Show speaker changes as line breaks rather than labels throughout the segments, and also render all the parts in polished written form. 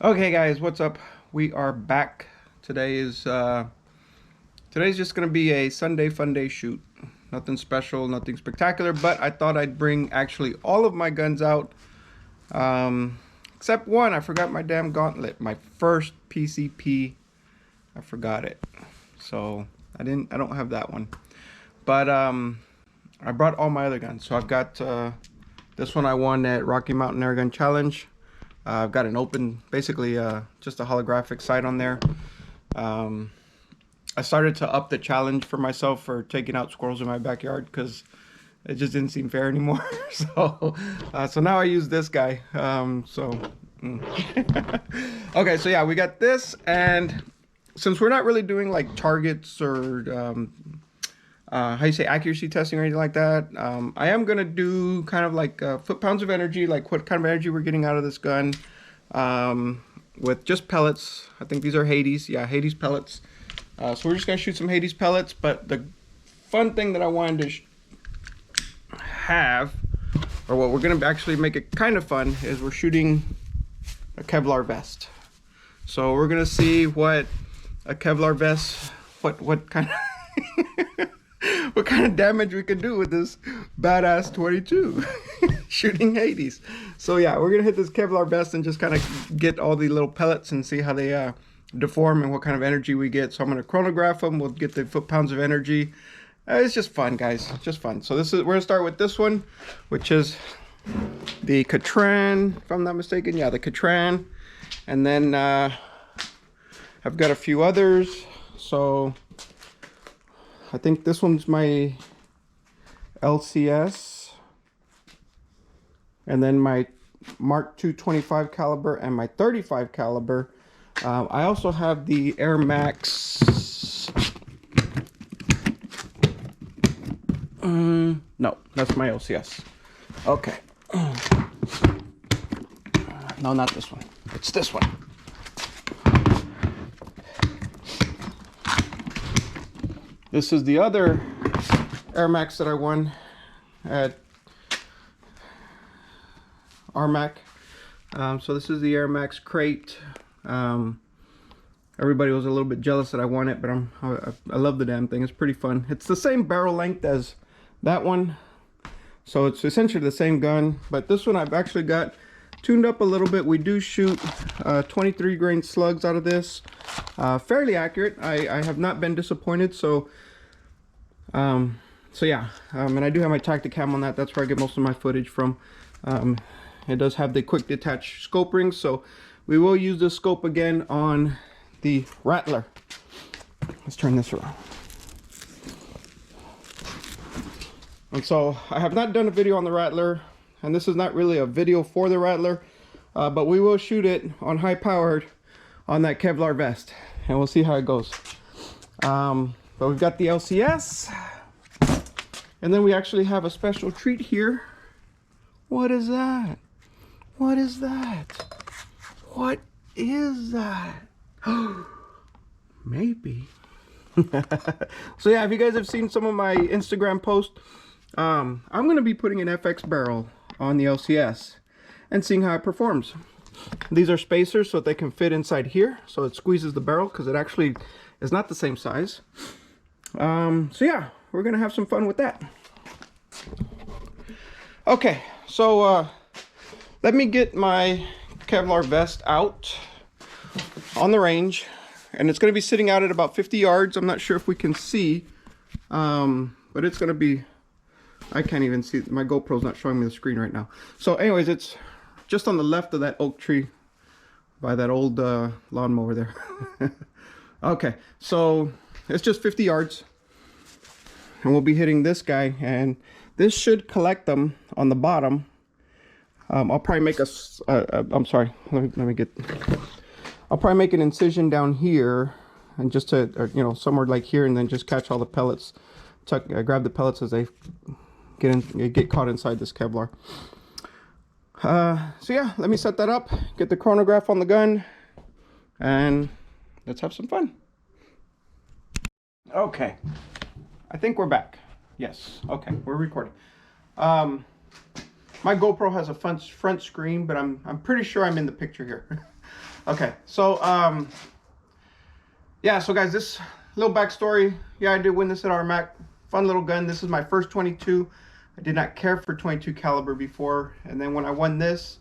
Okay guys, what's up? We are back. Today's just gonna be a Sunday fun day shoot. Nothing special, nothing spectacular, but I thought I'd bring actually all of my guns out. Except one. I forgot my damn gauntlet. My first PCP. I forgot it. So I don't have that one. But I brought all my other guns. So I've got this one I won at Rocky Mountain Airgun Challenge. I've got an open, basically just a holographic sight on there. I started to up the challenge for myself for taking out squirrels in my backyard because it just didn't seem fair anymore. So now I use this guy. Okay, so yeah, we got this, and since we're not really doing like targets or how you say accuracy testing or anything like that, I am gonna do kind of like foot-pounds of energy, like what kind of energy we're getting out of this gun, with just pellets. I think these are Hades, yeah, Hades pellets. So we're just gonna shoot some Hades pellets. But the fun thing that I wanted to have, or what we're gonna actually make it kind of fun, is we're shooting a Kevlar vest. So we're gonna see what a Kevlar vest, what kind of what kind of damage we could do with this badass 22 shooting Hades. So yeah, we're gonna hit this Kevlar vest and just kind of get all the little pellets and see how they deform and what kind of energy we get. So I'm gonna chronograph them. We'll get the foot-pounds of energy. It's just fun, guys, just fun. So we're gonna start with this one, which is the Katran, if I'm not mistaken. Yeah, the Katran. And then I've got a few others. So I think this one's my LCS, and then my Mark II 25 caliber and my 35 caliber. I also have the Air Max. No, that's my LCS. Okay. No, not this one. It's this one. This is the other Air Max that I won at RMAC. So this is the Air Max Krait. Everybody was a little bit jealous that I won it, but I love the damn thing. It's pretty fun. It's the same barrel length as that one, so it's essentially the same gun. But this one I've actually got tuned up a little bit. We do shoot 23 grain slugs out of this. Fairly accurate. I have not been disappointed. So yeah, and I do have my Tacticam on that. That's where I get most of my footage from. It does have the quick detach scope rings, so we will use this scope again on the Rattler. Let's turn this around. And so I have not done a video on the Rattler, and this is not really a video for the Rattler, but we will shoot it on high powered on that Kevlar vest, and we'll see how it goes. But we've got the LCS, and then we actually have a special treat here. What is that? What is that? What is that? Maybe. So yeah, if you guys have seen some of my Instagram posts, I'm going to be putting an FX barrel on the LCS and seeing how it performs. These are spacers so that they can fit inside here, so it squeezes the barrel, because it actually is not the same size. So yeah, we're gonna have some fun with that. Okay, so let me get my Kevlar vest out on the range, and it's gonna be sitting out at about 50 yards. I'm not sure if we can see, but it's gonna be, I can't even see, my GoPro's not showing me the screen right now. So anyways, it's just on the left of that oak tree by that old lawnmower there. Okay, so it's just 50 yards, and we'll be hitting this guy, and this should collect them on the bottom. I'll probably make I'm sorry, let me get, I'll probably make an incision down here, and just to, or, you know, somewhere like here, and then just catch all the pellets, grab the pellets as they get caught inside this Kevlar. So yeah, let me set that up, get the chronograph on the gun, and let's have some fun. Okay, I think we're back. Yes, okay, we're recording. My GoPro has a front screen, but I'm pretty sure I'm in the picture here. Okay, so yeah, so guys, this little backstory. Yeah, I did win this at RMAC. Fun little gun. This is my first 22. I did not care for 22 caliber before, and then when I won this,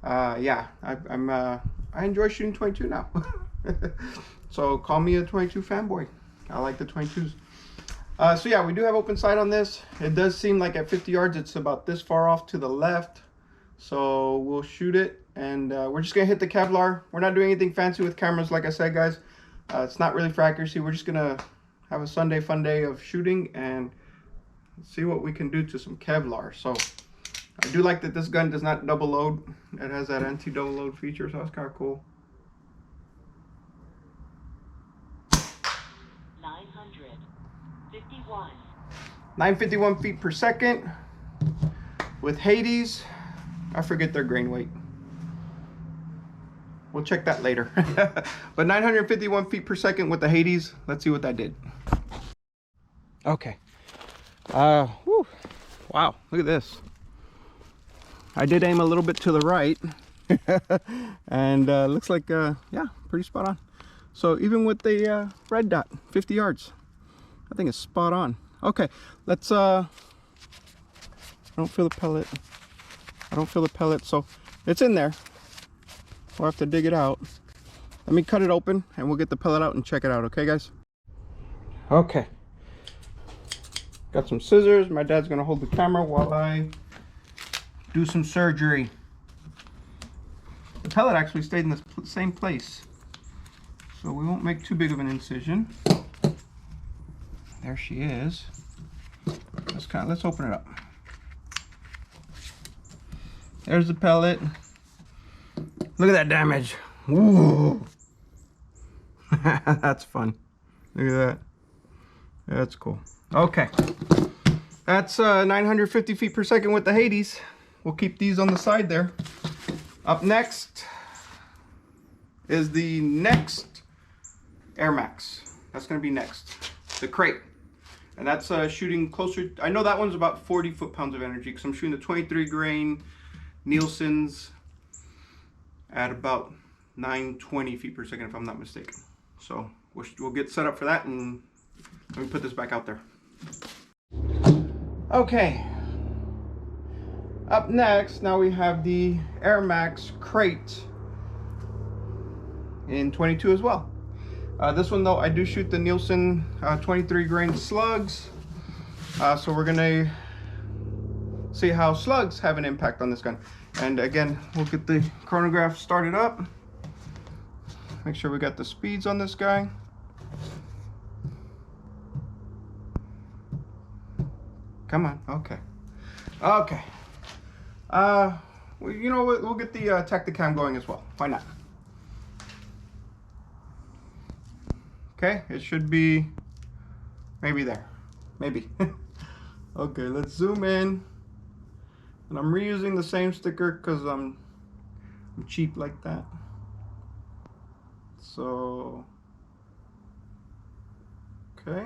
yeah, I enjoy shooting 22 now. So call me a 22 fanboy. I like the 22s. So yeah, we do have open sight on this. It does seem like at 50 yards, it's about this far off to the left. So we'll shoot it, and we're just gonna hit the Kevlar. We're not doing anything fancy with cameras, like I said, guys. It's not really for accuracy. We're just gonna have a Sunday fun day of shooting and see what we can do to some Kevlar. So I do like that this gun does not double load. It has that anti-double load feature, so that's kind of cool. 951 feet per second with Hades. I forget their grain weight. We'll check that later. But 951 feet per second with the Hades. Let's see what that did. Okay. Whew. Wow, look at this. I did aim a little bit to the right. And looks like, yeah, pretty spot on. So even with the red dot, 50 yards, I think it's spot on. Okay, let's, I don't feel the pellet. I don't feel the pellet, so it's in there. We'll have to dig it out. Let me cut it open and we'll get the pellet out and check it out, okay guys? Okay. Got some scissors. My dad's gonna hold the camera while I do some surgery. The pellet actually stayed in the same place, so we won't make too big of an incision. There she is. Let's open it up. There's the pellet. Look at that damage. Ooh. That's fun. Look at that. That's cool. Okay. That's 950 feet per second with the Hades. We'll keep these on the side there. Up next is the next Air Max. That's going to be next. The Krait. And that's shooting closer. I know that one's about 40 foot-pounds of energy because I'm shooting the 23 grain Nielsen's at about 920 feet per second, if I'm not mistaken. So we'll get set up for that, and let me put this back out there. Okay. Up next, now we have the Air Max Krait in 22 as well. This one though, I do shoot the Nielsen 23 grain slugs. So we're gonna see how slugs have an impact on this gun. And again, we'll get the chronograph started up. Make sure we got the speeds on this guy. Come on, okay. Okay. Well, you know what, we'll get the Tacticam going as well. Why not? Okay, it should be maybe there. Maybe. Okay, let's zoom in. And I'm reusing the same sticker because I'm cheap like that. So, okay.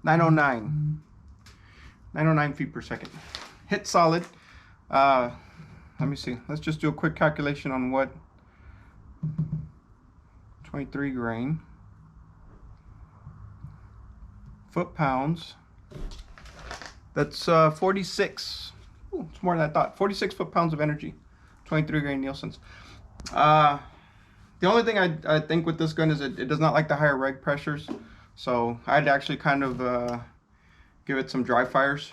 909. 909 feet per second. Hit solid. Let me see. Let's just do a quick calculation on what 23 grain foot-pounds. That's 46. Ooh, it's more than I thought. 46 foot-pounds of energy. 23 grain Nielsen's. The only thing I think with this gun is it does not like the higher reg pressures. So I'd actually kind of give it some dry fires,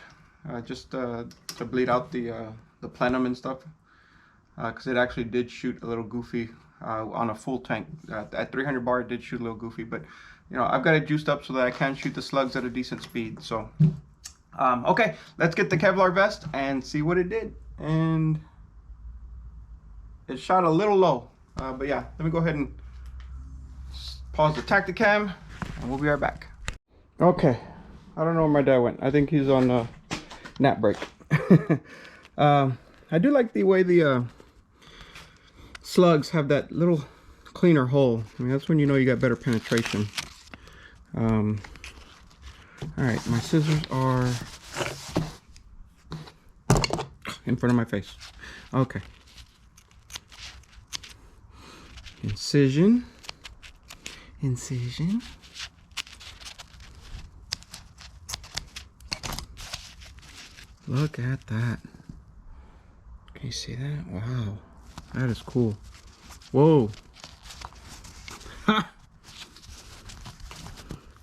just to bleed out the plenum and stuff, because it actually did shoot a little goofy on a full tank. At 300 bar, it did shoot a little goofy, but you know, I've got it juiced up so that I can shoot the slugs at a decent speed. So okay, let's get the Kevlar vest and see what it did. And it shot a little low, but yeah, let me go ahead and pause the Tacticam and we'll be right back. Okay, I don't know where my dad went. I think he's on nap break. I do like the way the slugs have that little cleaner hole. I mean, that's when you know you got better penetration. All right, my scissors are in front of my face. Okay. Incision. Incision. Look at that. Can you see that? Wow. That is cool. Whoa. Ha!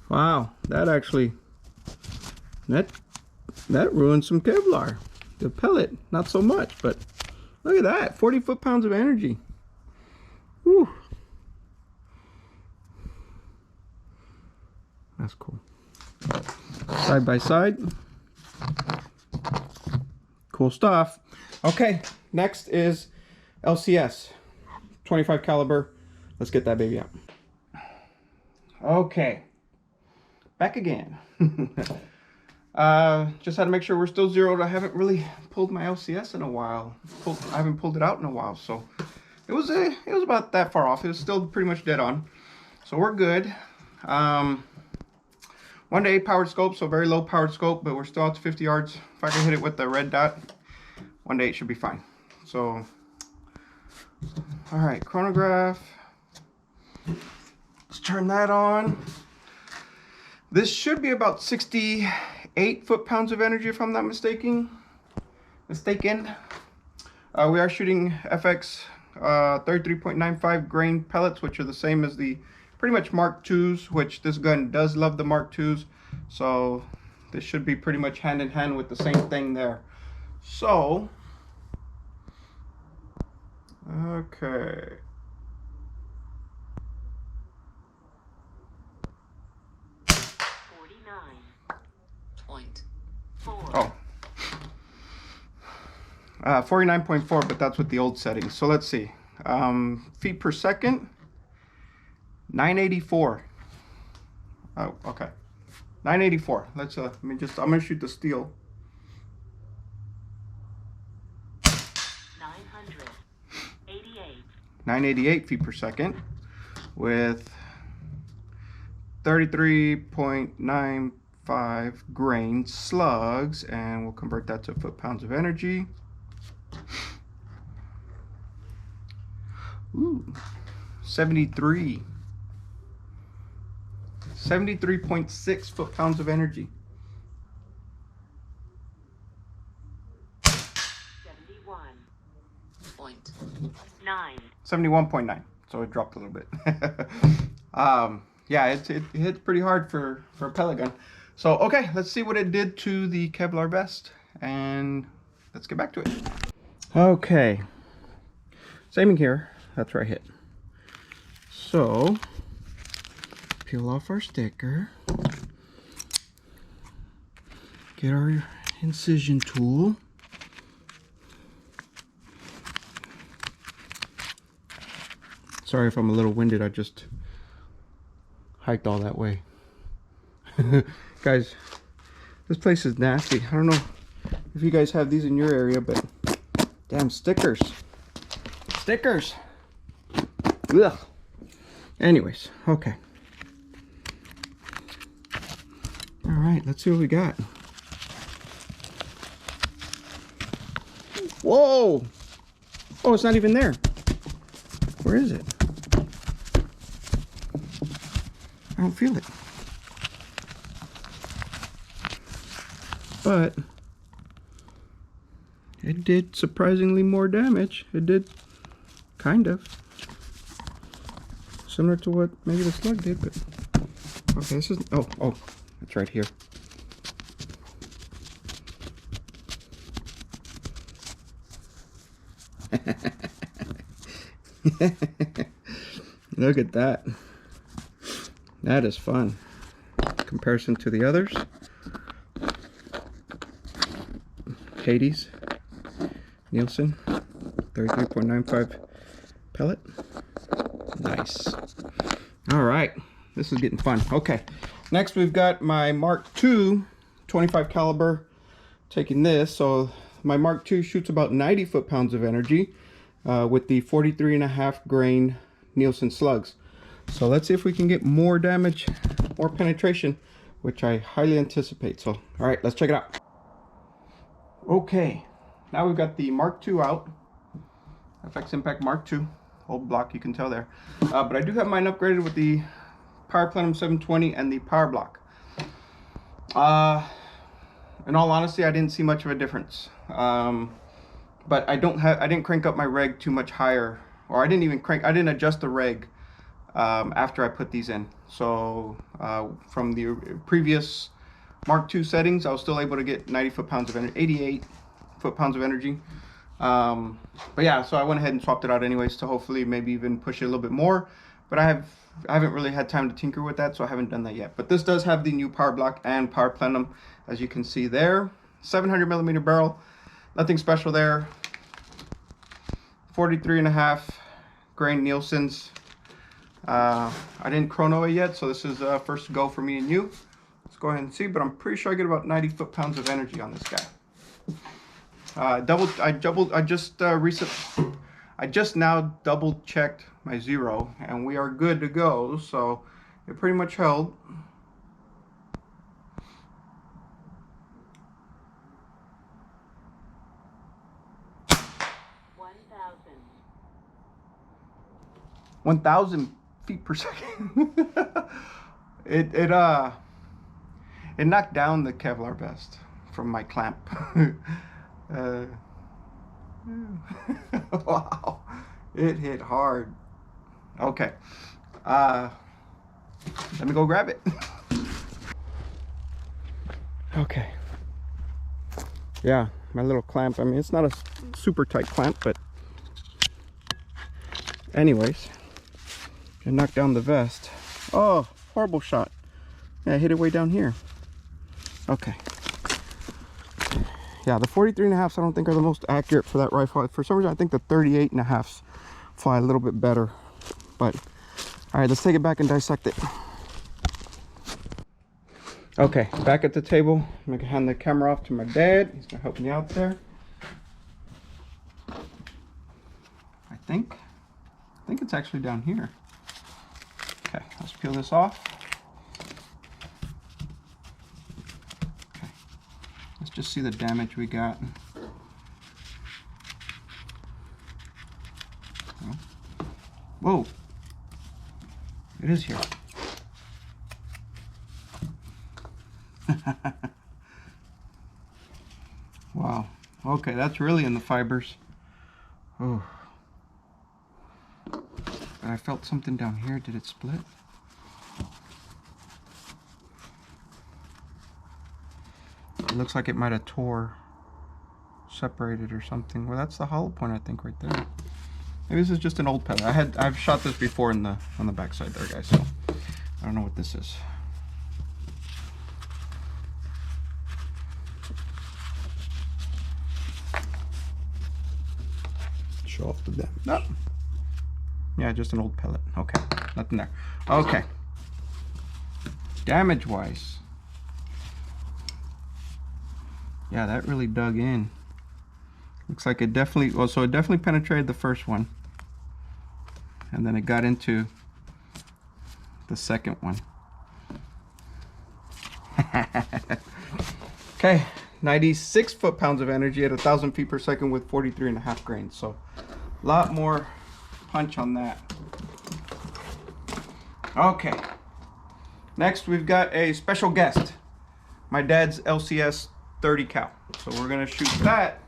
Wow. That actually, that ruined some Kevlar. The pellet, not so much, but look at that. 40 foot-pounds of energy. Whew. That's cool. Side by side. Cool stuff. Okay, next is LCS 25 caliber. Let's get that baby out. Okay, back again. Just had to make sure we're still zeroed. I haven't really pulled my LCS in a while. I haven't pulled it out in a while, so it was about that far off. It was still pretty much dead on, so we're good. 1 to 8 powered scope, so very low powered scope, but we're still out to 50 yards. If I can hit it with the red dot, 1 to 8 should be fine. So, all right, chronograph. Let's turn that on. This should be about 68 foot-pounds of energy, if I'm not mistaken. We are shooting FX 33.95 grain pellets, which are the same as the pretty much Mark IIs, which this gun does love the Mark IIs. So this should be pretty much hand in hand with the same thing there. So, okay. Oh. 49.4, but that's with the old settings. So let's see. Feet per second. 984. Oh, okay. 984. Let's I'm gonna shoot the steel. 988 feet per second with 33.95 grain slugs, and we'll convert that to foot-pounds of energy. Ooh, 73.6 foot-pounds of energy. 71.9. So it dropped a little bit. Yeah, it hit pretty hard for a pellet gun. So okay, let's see what it did to the Kevlar vest, and let's get back to it. Okay, same here. That's where I hit. So peel off our sticker, get our incision tool, sorry if I'm a little winded, I just hiked all that way. Guys, this place is nasty. I don't know if you guys have these in your area, but damn stickers. Ugh. Anyways, okay. All right, let's see what we got. Whoa! Oh, it's not even there. Where is it? I don't feel it. But it did surprisingly more damage. It did kind of. Similar to what maybe the slug did, but okay, this is oh, it's right here. Look at that. That is fun. Comparison to the others. Hades, Nielsen, 33.95 pellet. Nice. All right, this is getting fun. Okay, next we've got my Mark II 25 caliber. Taking this, so my Mark II shoots about 90 foot-pounds of energy with the 43.5 grain Nielsen slugs. So let's see if we can get more damage, more penetration, which I highly anticipate. So, all right, let's check it out. Okay, now we've got the Mark II out. FX Impact Mark II, old block, you can tell there. But I do have mine upgraded with the Power Plenum 720 and the Power Block. In all honesty, I didn't see much of a difference. But I didn't crank up my reg too much higher, or I didn't adjust the reg after I put these in. So from the previous Mark II settings, I was still able to get 90 foot-pounds of energy, 88 foot-pounds of energy. But yeah, so I went ahead and swapped it out anyways to hopefully maybe even push it a little bit more. But I haven't really had time to tinker with that, so I haven't done that yet. But this does have the new Power Block and Power Plenum, as you can see there. 700mm barrel, nothing special there. 43.5 grain Nielsen's. I didn't chrono it yet, so this is first go for me and you. Let's go ahead and see, but I'm pretty sure I get about 90 foot-pounds of energy on this guy. I just now double checked my zero, and we are good to go. So it pretty much held. One thousand feet per second. It knocked down the Kevlar vest from my clamp. Wow, it hit hard. Okay, let me go grab it. Okay, yeah, my little clamp, I mean, it's not a super tight clamp, but anyways, it knocked down the vest. Oh, horrible shot. Yeah, I hit it way down here. Okay. Yeah, the 43.5s I don't think are the most accurate for that rifle. For some reason, I think the 38.5s fly a little bit better. But, all right, let's take it back and dissect it. Okay, back at the table. I'm gonna hand the camera off to my dad. He's gonna help me out there. I think it's actually down here. Okay, let's peel this off. Okay, let's just see the damage we got. Whoa, it is here. Wow, okay, that's really in the fibers. Oh. I felt something down here. Did it split? It looks like it might have separated or something. Well, that's the hollow point, I think, right there. Maybe this is just an old pellet. I've shot this before on the backside there, guys. So I don't know what this is. Show off the dam. No. Yeah, just an old pellet. Okay, nothing there. Okay. Damage-wise. Yeah, that really dug in. Looks like it definitely, well, so it definitely penetrated the first one. And then it got into the second one. Okay, 96 foot-pounds of energy at 1,000 feet per second with 43.5 grains. So a lot more punch on that. Okay, next we've got a special guest, my dad's LCS 30 cal. So we're gonna shoot that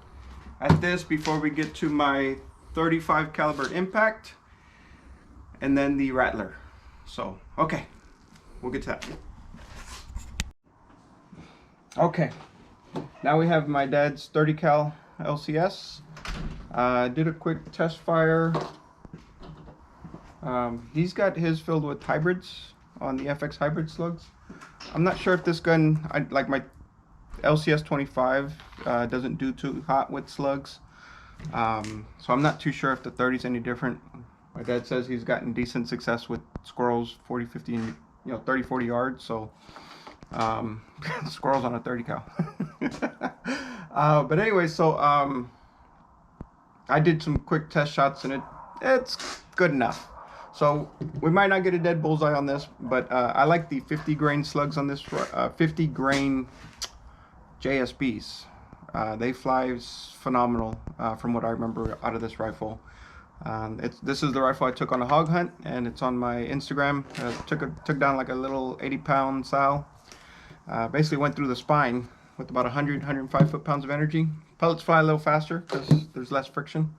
at this before we get to my 35 caliber impact and then the Rattler. So okay, we'll get to that. Okay, now we have my dad's 30 cal LCS. Did a quick test fire. He's got his filled with hybrids on the FX hybrid slugs. I'm not sure if this gun, like my LCS 25 doesn't do too hot with slugs. So I'm not too sure if the 30 is any different. My dad says he's gotten decent success with squirrels 40, 50, 30, 40 yards. So squirrels on a 30 cal. But anyway, so I did some quick test shots and it's good enough. So we might not get a dead bullseye on this, but I like the 50 grain slugs on this, 50 grain JSBs. They fly phenomenal from what I remember out of this rifle. This is the rifle I took on a hog hunt, and it's on my Instagram. Took down like a little 80-pound sow. Basically went through the spine with about 105 foot-pounds of energy. Pellets fly a little faster because there's less friction.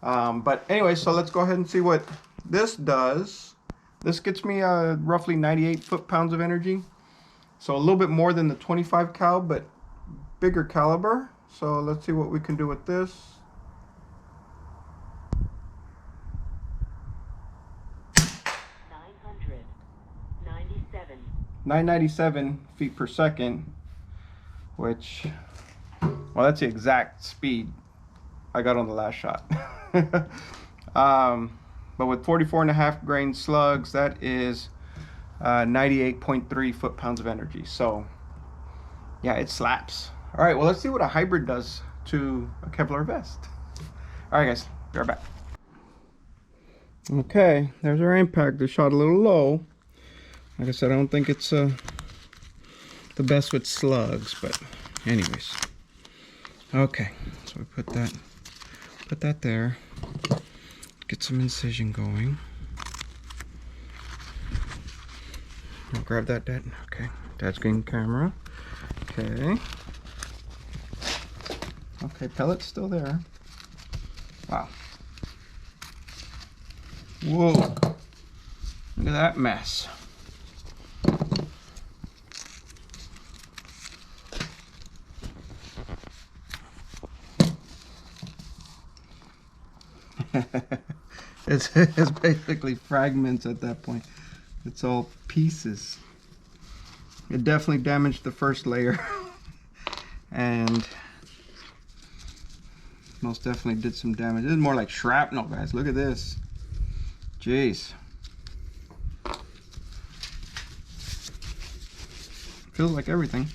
But anyway, so let's go ahead and see what this does. This gets me roughly 98 foot-pounds of energy. So a little bit more than the 25 cal, but bigger caliber. So let's see what we can do with this. 997 feet per second, which, well, that's the exact speed I got on the last shot. But with 44.5 grain slugs, that is 98.3 foot-pounds of energy. So yeah, it slaps. All right, well, let's see what a hybrid does to a Kevlar vest. All right, guys, be right back. Okay, there's our impact. It shot a little low. Like I said, I don't think it's the best with slugs, but anyways. Okay, so we put that there. Get some incision going. I'll grab that, Dad. Okay, Dad's getting camera. Okay. Okay, pellet's still there. Wow. Whoa. Look at that mess. It's basically fragments at that point. It's all pieces. It definitely damaged the first layer. And most definitely did some damage. This is more like shrapnel, guys. Look at this. Jeez. Feels like everything.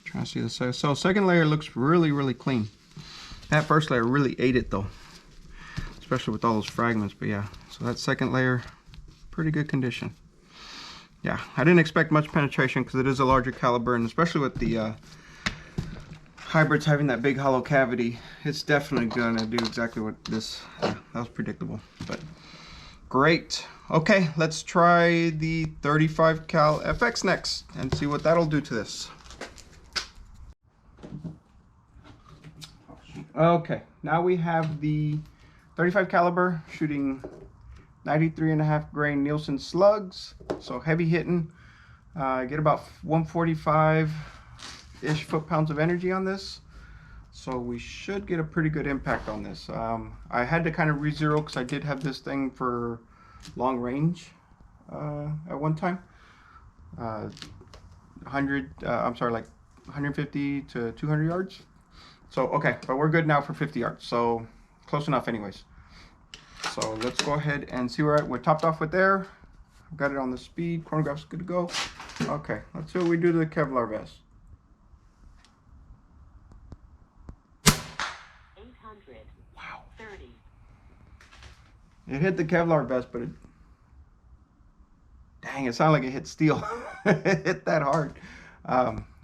Trying to see the second. So second layer looks really clean. That first layer really ate it though, especially with all those fragments. But yeah, so that second layer, pretty good condition. Yeah, I didn't expect much penetration because it is a larger caliber, and especially with the hybrids having that big hollow cavity, it's definitely gonna do exactly what this. That was predictable, but great. Okay, let's try the 35 cal FX next and see what that'll do to this. Okay, now we have the 35 caliber shooting 93.5 grain Nielsen slugs, so heavy hitting. Get about 145-ish foot-pounds of energy on this, so we should get a pretty good impact on this. I had to kind of re-zero because I did have this thing for long range at one time. 150 to 200 yards. So, okay, but we're good now for 50 yards, so close enough anyways. So let's go ahead and see where we're topped off with there. I've got it on the speed, chronograph's good to go. Okay, let's see what we do to the Kevlar vest.
800.
Wow.
30.
It hit the Kevlar vest, but it, dang, it sounded like it hit steel. It hit that hard.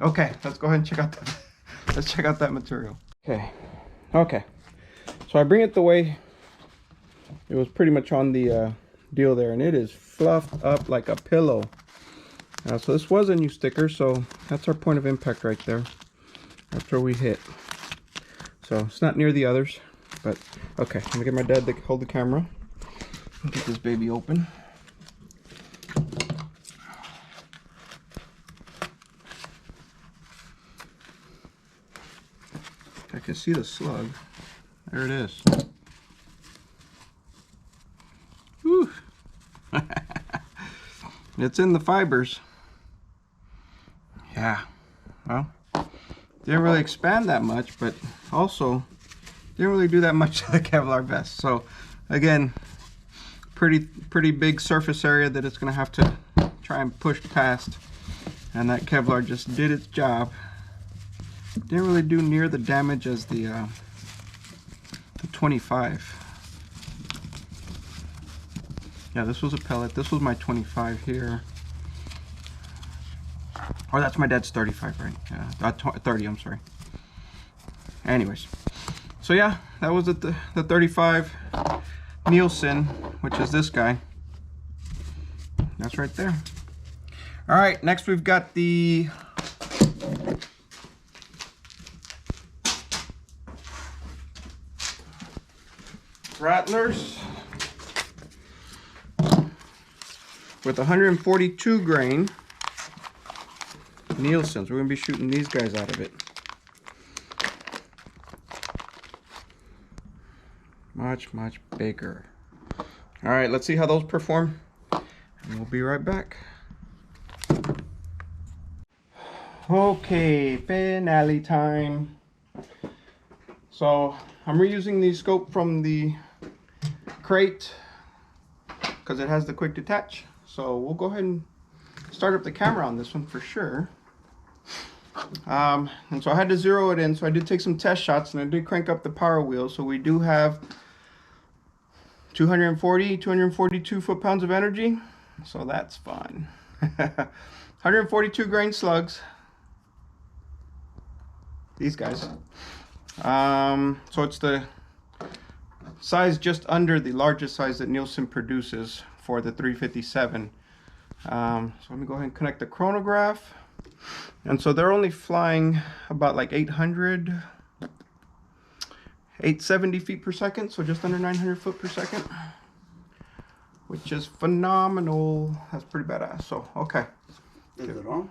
Okay, let's go ahead and check out that. Let's check out that material. Okay, so I bring it the way it was pretty much on the deal there, and it is fluffed up like a pillow. So this was a new sticker, so that's our point of impact right there. That's where we hit. So it's not near the others, but okay. I'm gonna get my dad to hold the camera and get this baby open. I can see the slug. There it is. Whew. It's in the fibers. Yeah. Well, didn't really expand that much, but also didn't really do that much to the Kevlar vest. So again, pretty big surface area that it's gonna have to try and push past. And that Kevlar just did its job Didn't really do near the damage as the 25. Yeah, this was a pellet. This was my 25 here. Or that's my dad's 35, right? Yeah, 30, I'm sorry. Anyways, so yeah, that was the 35 Nielsen, which is this guy. That's right there. All right, next we've got the Rattlers with 142 grain Nielsen's. We're gonna be shooting these guys out of it. Much bigger. All right, let's see how those perform, and we'll be right back. Okay, finale time. So I'm reusing the scope from the Krait because it has the quick detach. So we'll go ahead and start up the camera on this one for sure. And so I had to zero it in, so I did take some test shots and I did crank up the power wheel. So we do have 242 foot-pounds of energy, so that's fun. 142 grain slugs, these guys. So it's the size just under the largest size that Nielsen produces for the 357. So let me go ahead and connect the chronograph. And so they're only flying about like 870 feet per second, so just under 900 foot per second, which is phenomenal. That's pretty badass. So okay,
is it on?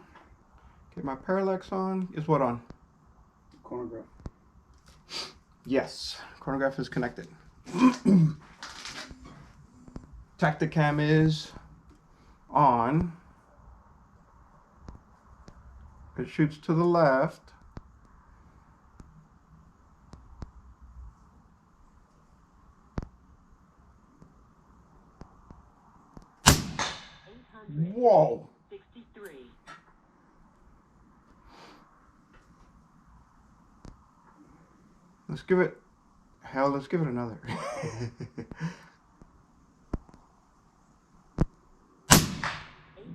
Get my parallax on. Is what on?
Chronograph.
Yes, chronograph is connected. Tacticam is on. It shoots to the left. Whoa!
63.
Let's give it, hell, let's give it another.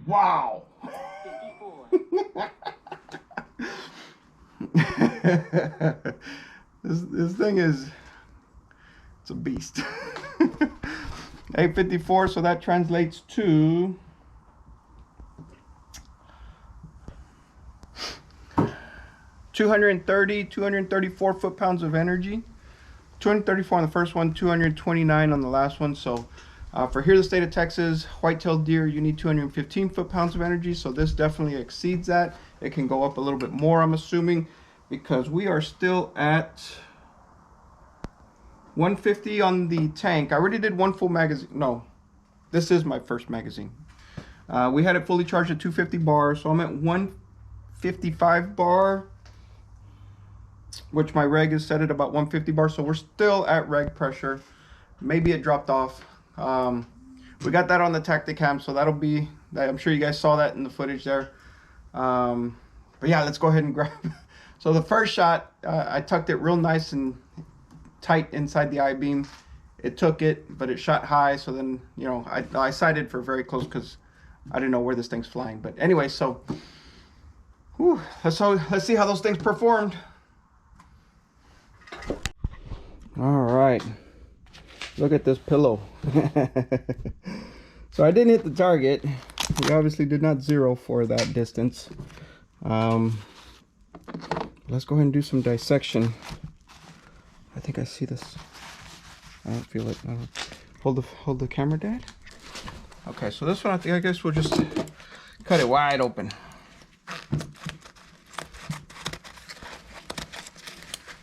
Wow!
54.
This thing is, it's a beast. 854, so that translates to 234 foot-pounds of energy. 234 on the first one, 229 on the last one. So for here, the state of Texas, white-tailed deer, you need 215 foot-pounds of energy. So this definitely exceeds that. It can go up a little bit more, I'm assuming, because we are still at 150 on the tank. I already did one full magazine. No, this is my first magazine. We had it fully charged at 250 bar, so I'm at 155 bar, which my reg is set at about 150 bar, so we're still at reg pressure. Maybe it dropped off. We got that on the Tacticam, so that'll be, I'm sure you guys saw that in the footage there. But yeah, let's go ahead and grab. So the first shot, I tucked it real nice and tight inside the I-beam. It took it, but it shot high, so then, you know, I sighted for very close because I didn't know where this thing's flying. But anyway, so whew, let's see how those things performed. All right, look at this pillow. So I didn't hit the target. We obviously did not zero for that distance. Let's go ahead and do some dissection. I think I see this. I don't feel it. I don't. Hold the camera, Dad. Okay, so this one, I guess we'll just cut it wide open.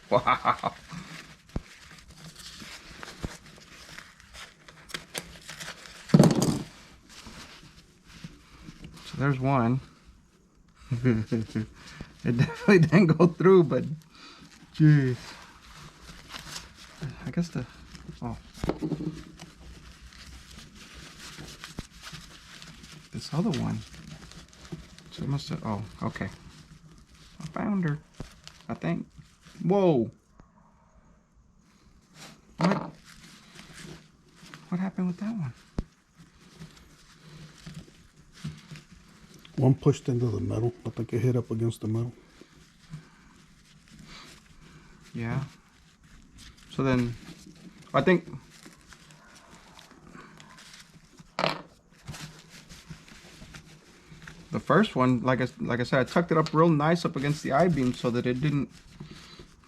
Wow. So there's one. It definitely didn't go through, but jeez. I guess this other one. So it must have, oh, okay. I found her. I think. Whoa. What? What happened with that one?
One pushed into the metal. I think it hit up against the metal.
Yeah. So then, I think. The first one, like I said, I tucked it up real nice up against the I-beam so that it didn't.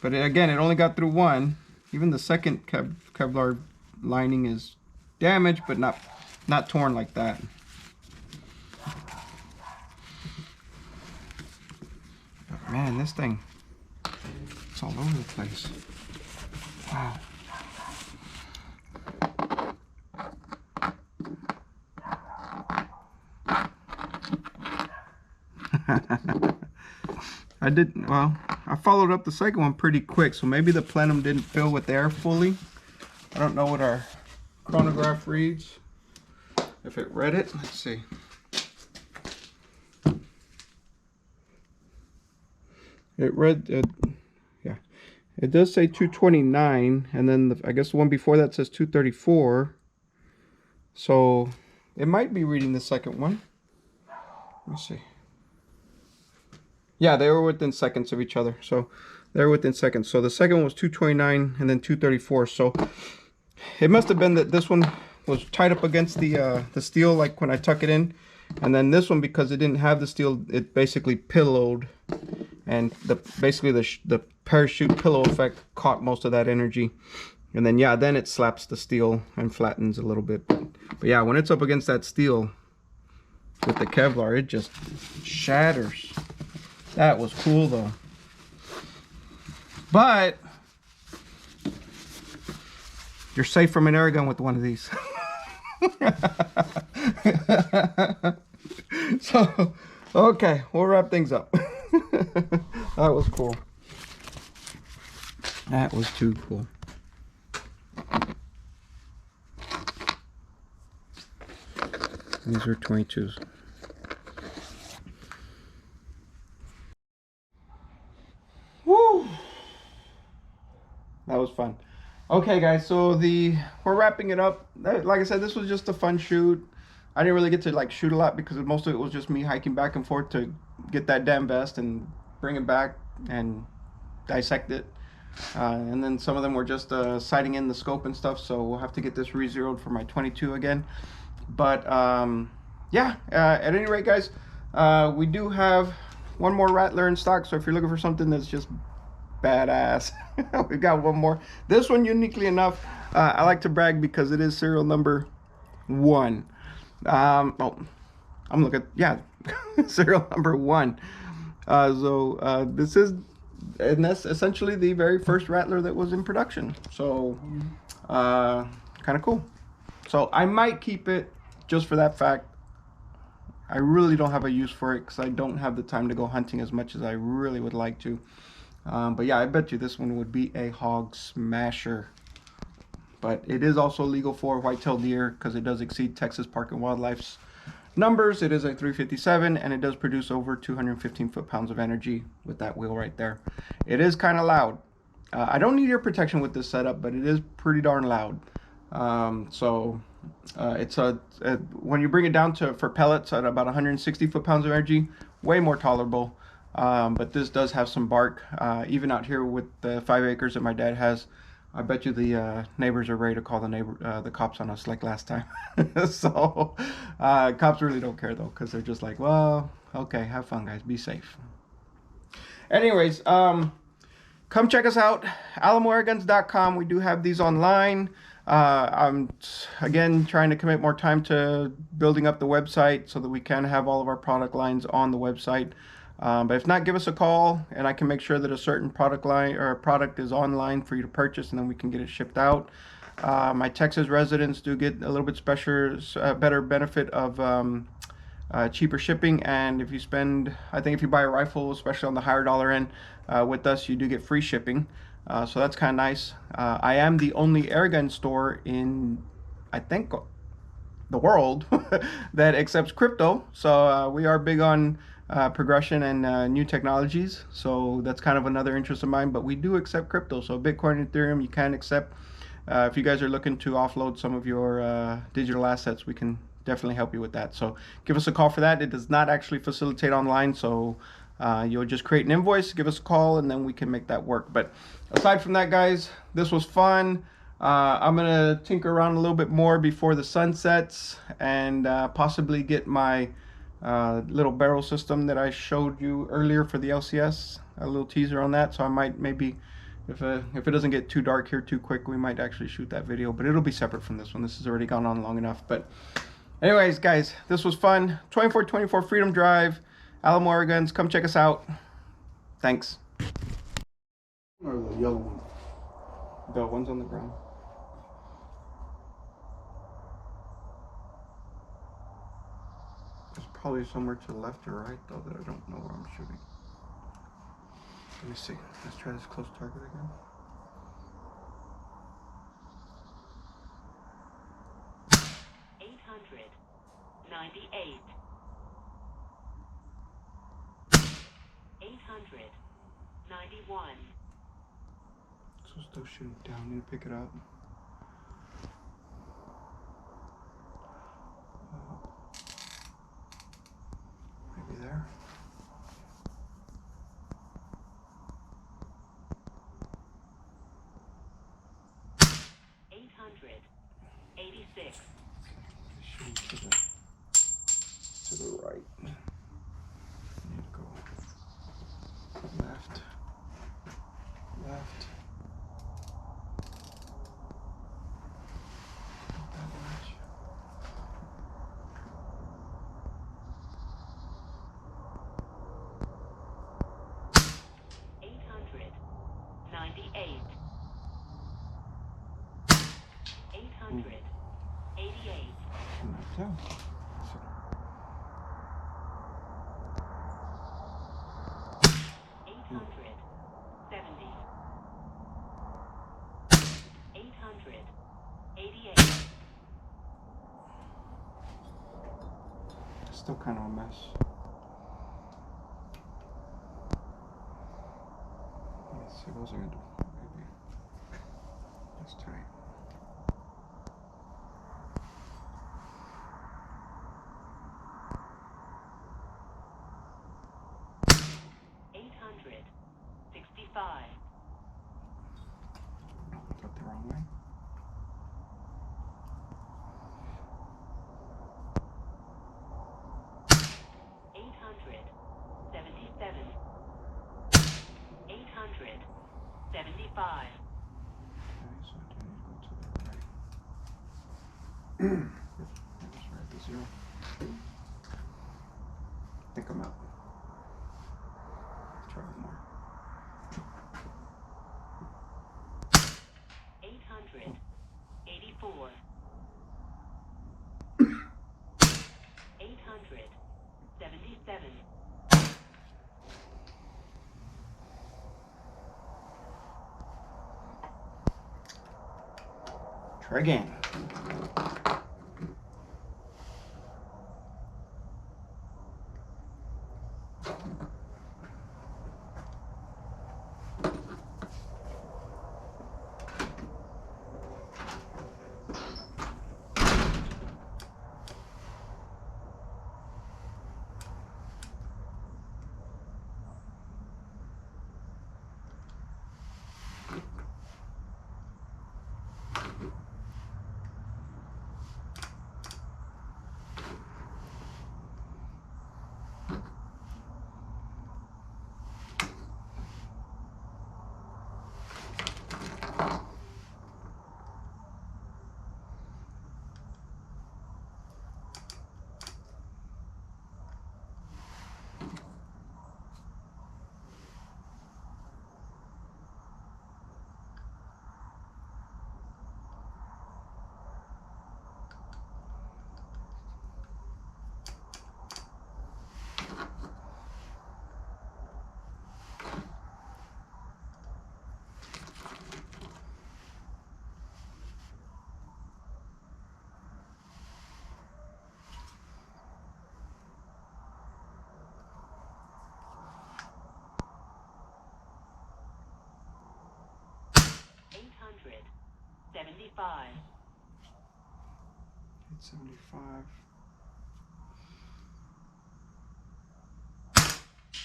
But again, it only got through one. Even the second Kevlar lining is damaged, but not torn like that. But man, this thing, it's all over the place. Wow. I followed up the second one pretty quick, so maybe the plenum didn't fill with air fully. I don't know what our chronograph reads. If it read it, let's see. It read, yeah, it does say 229, and then I guess the one before that says 234. So it might be reading the second one. Let me see. Yeah, they were within seconds of each other. So they were within seconds. So the second one was 229 and then 234. So it must have been that this one was tied up against the steel, like when I tuck it in. And then this one, because it didn't have the steel, it basically pillowed. And basically the parachute pillow effect caught most of that energy. And then, yeah, then it slaps the steel and flattens a little bit. But yeah, when it's up against that steel with the Kevlar, it just shatters. That was cool though. But you're safe from an Airgun with one of these. So, okay, we'll wrap things up. That was cool. That was too cool. These are 22s. Woo! That was fun. Okay, guys, so we're wrapping it up. Like I said, this was just a fun shoot. I didn't really get to like shoot a lot because most of it was just me hiking back and forth to get that damn vest and bring it back and dissect it. And then some of them were just sighting in the scope and stuff, so we'll have to get this re-zeroed for my 22 again. But yeah, at any rate, guys, we do have one more Rattler in stock, so if you're looking for something that's just badass, we got one more. This one, uniquely enough, I like to brag because it is serial number 1. Oh, I'm looking, yeah, serial number 1. So this is, and that's essentially the very first Rattler that was in production. So kind of cool. So I might keep it just for that fact. I really don't have a use for it because I don't have the time to go hunting as much as I really would like to. But yeah, I bet you this one would be a hog smasher. But it is also legal for whitetail deer because it does exceed Texas Park and Wildlife's numbers. It is a 357 and it does produce over 215 foot-pounds of energy with that wheel right there. It is kind of loud. I don't need ear protection with this setup, but it is pretty darn loud. It's when you bring it down to for pellets at about 160 foot-pounds of energy, way more tolerable. But this does have some bark. Even out here with the 5 acres that my dad has, I bet you the neighbors are ready to call the cops on us like last time. So cops really don't care though, because they're just like, well, okay, have fun guys, be safe. Anyways, come check us out, alamoairguns.com. We do have these online. I'm again trying to commit more time to building up the website so that we can have all of our product lines on the website. But if not, give us a call and I can make sure that a certain product line or product is online for you to purchase, and then we can get it shipped out. My Texas residents do get a little bit better benefit of cheaper shipping, and if you spend, I think if you buy a rifle, especially on the higher dollar end, with us, you do get free shipping. So that's kind of nice. I am the only Airgun store in, I think, the world that accepts crypto. So we are big on progression and new technologies. So that's kind of another interest of mine. But we do accept crypto, so Bitcoin and Ethereum you can accept. If you guys are looking to offload some of your digital assets, we can definitely help you with that. So give us a call for that. It does not actually facilitate online, so you'll just create an invoice, give us a call, and then we can make that work. But aside from that, guys, this was fun. I'm gonna tinker around a little bit more before the sun sets, and possibly get my little barrel system that I showed you earlier for the LCS, a little teaser on that. So I might maybe, if it doesn't get too dark here too quick, we might actually shoot that video, but it'll be separate from this one. This has already gone on long enough. But anyways, guys, this was fun. 2424 Freedom Drive, Alamo Airguns. Come check us out. Thanks.
Or the yellow one.
The one's on the ground. It's probably somewhere to the left or right, though, that I don't know where I'm shooting. Let me see. Let's try this close target again.
$898. $891.
So still shooting down. Need to pick it up. Maybe there.
$886.
Shooting to the right. Need to go left. Left. Not that much.
$898. $888.
Not down.
$870. $888.
Still kind of a mess. Let's see, what was I gonna do? Maybe that's tight.
$865.
Got the wrong way.
$877. $875.
Okay, so I do need to go to the right. That was right, the zero. I think I'm out. Let's try one more.
884. 877.
Try again.
75.
875.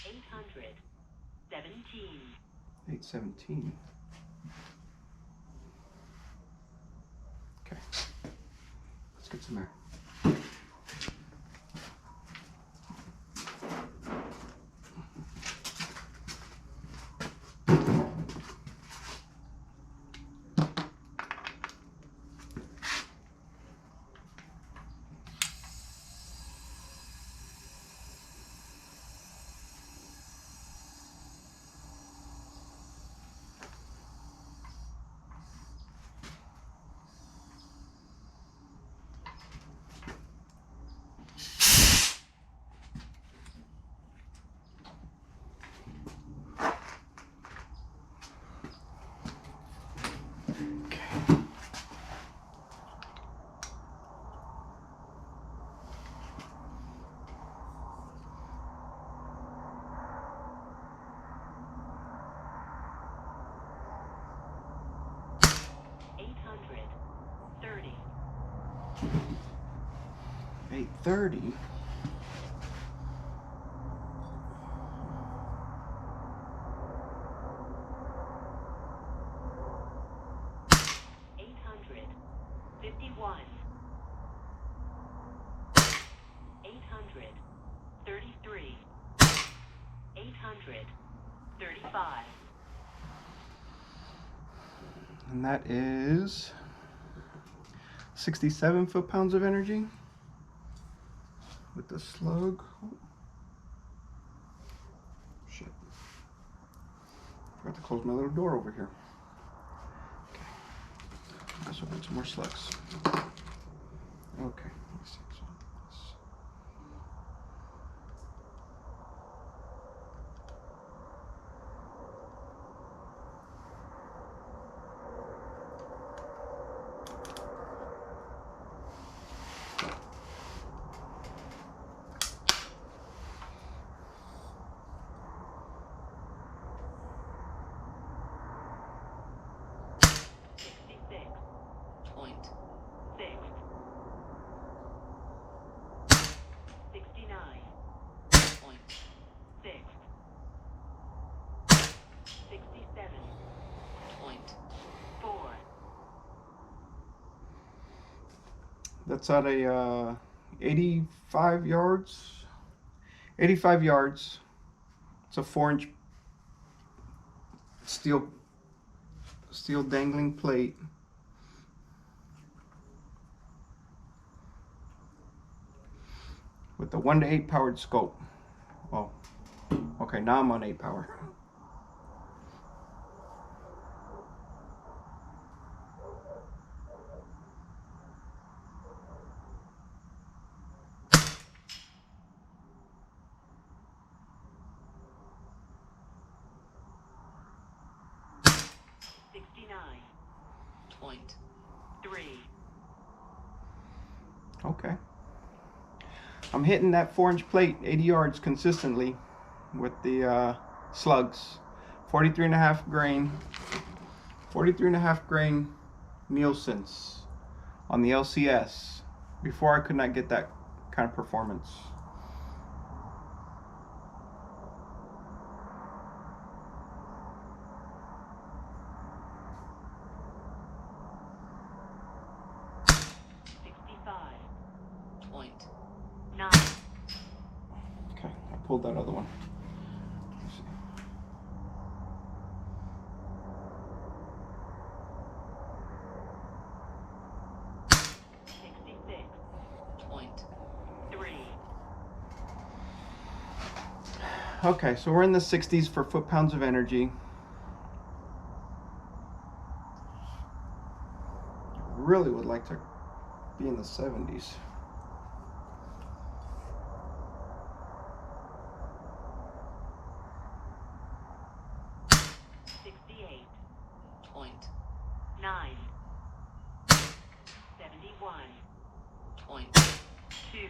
800. 17.
817. Okay. Let's get some air.
$830.
830.
$851. 833. 835.
And that is 67 foot-pounds of energy with the slug. Oh. Shit. Forgot to close my little door over here. Okay. Let's open some more slugs. Okay. Let's see. So this.
Point. 6. 69. Point. 6. 67. Point. 4.
That's at a 85 yards. 85 yards. It's a 4-inch steel dangling plate. With the 1 to 8 powered scope. Oh, okay, now I'm on 8 power.
Point. 3.
Okay. I'm hitting that 4-inch plate 80 yards consistently with the slugs. 43.5 grain. 43.5 grain Nielsen's on the LCS. Before I could not get that kind of performance.
Point. 9.
Okay, I pulled that other one. Let's see.
Point. 3.
Okay, so we're in the 60s for foot-pounds of energy. Really would like to be in the 70s.
Point. 9. 71. Point. 2.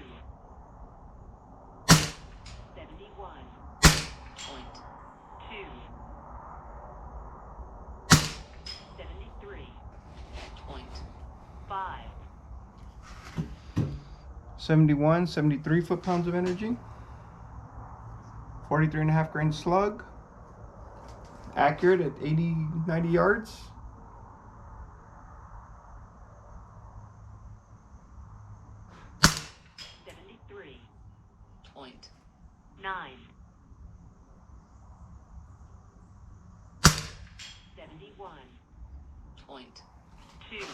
71. Point. 2. 73. Point.
71, 73 foot-pounds of energy. 43.5 grain slug. Accurate at 80, 90 yards.
.9. 71.2.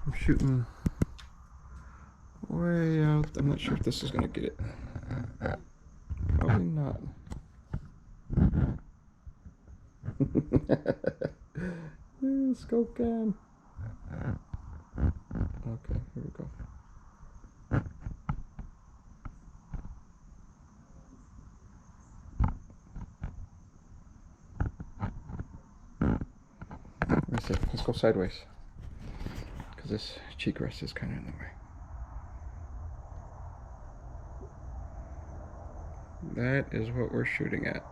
I'm shooting way out. I'm not sure if this is gonna get it. Probably not. Scope cam. Okay, here we go. Let's see. Let's go sideways because this cheek rest is kind of in the way. That is what we're shooting at,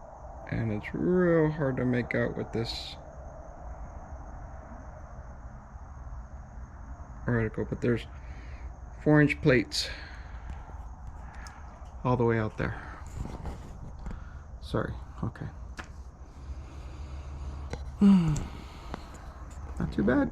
and it's real hard to make out with this article, but there's 4-inch plates all the way out there. Sorry. Okay. Not too bad.